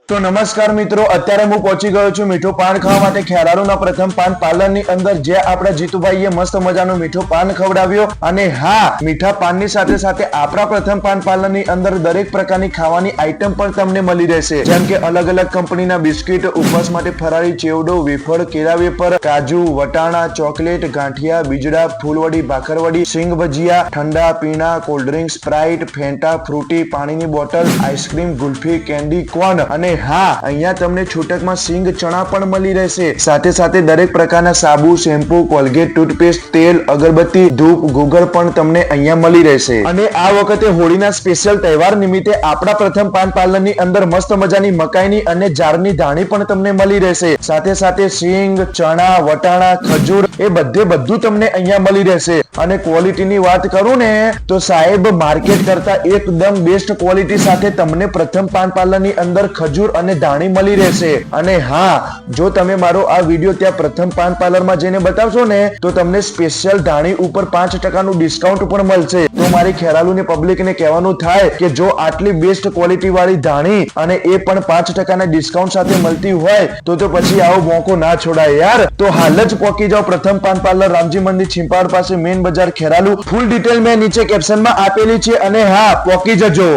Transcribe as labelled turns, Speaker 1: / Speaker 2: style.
Speaker 1: તો નમસ્કાર મિત્રો, અત્યારે હું પહોંચી ગયો છું મીઠું પાન ખાવા માટે ખેરાલુના પ્રથમ પાન પાર્લરની અંદર, જ્યાં આપણા જીતુભાઈએ મસ્ત મજાનું મીઠું પાન ખવડાવ્યો. અને હા, મીઠા પાનની સાથે સાથે આપણા પ્રથમ પાન પાર્લરની અંદર દરેક પ્રકારની ખાવાની આઈટમ પણ તમને મળી રહેશે, જેમ કે અલગ અલગ કંપનીના બિસ્કિટ, ઉપવાસ માટે ફરાળી ચેવડો, વેફર, કેળા વેફર, કાજુ, વટાણા, ચોકલેટ, ગાંઠિયા, બીજડા, ફૂલવડી, ભાખરવડી, સિંગ ભજીયા, ઠંડા પીણા, કોલ્ડ્રિંક, સ્પ્રાઇટ, ફેન્ટા, ફ્રૂટી, પાણીની bottle, ice cream, kulfi, candy, corn અને હા, અહીંયા તમને છૂટકમાં સિંગ ચણા પણ મળી રહેશે. સાથે સાથે દરેક પ્રકારના સાબુ, શેમ્પુ, કોલગેટ, ટૂથપેસ્ટ, તેલ, અગરબત્તી, ધૂપ, ગોગળ પણ તમને અહીંયા મળી રહેશે. અને આ વખતે હોળીના સ્પેશિયલ તહેવાર નિમિત્તે આપણા પ્રથમ પાન પાર્લરની અંદર મસ્ત મજાની મકાઈની અને જારની ધાણી પણ તમને મળી રહેશે. સાથે સાથે સિંગ, ચણા, વટાણા, ખજૂર એ બધું તમને અહીંયા મળી રહેશે. અને ક્વોલિટીની વાત કરું ને તો સાહેબ, માર્કેટ કરતા એકદમ બેસ્ટ ક્વોલિટી સાથે તમને પ્રથમ પાન પાર્લરની અંદર ખજૂર અને ધાણી મળી રહેશે. અને હા, જો તમે મારો આ વિડીયો ત્યાં પ્રથમ પાન પાર્લરમાં જઈને બતાવશો ને તો તમને સ્પેશિયલ ધાણી ઉપર 5% ડિસ્કાઉન્ટ પણ મળશે. તો મારી ખેરાલુની પબ્લિકને કહેવાનું થાય કે જો આટલી બેસ્ટ ક્વોલિટી વાળી ધાણી અને એ પણ 5% ડિસ્કાઉન્ટ સાથે મળતી હોય તો પછી આવો મોકો ના છોડાય યાર. તો હાલ જ પહોંચી જાઓ પ્રથમ પાન પાર્લર, રામજી મંદિર, છીંપાડ પાસે, મેન બજાર, ખેરાલુ. ફૂલ ડિટેલ મેં નીચે કેપ્શનમાં આપેલી છે. અને હા, પહોંચી જજો.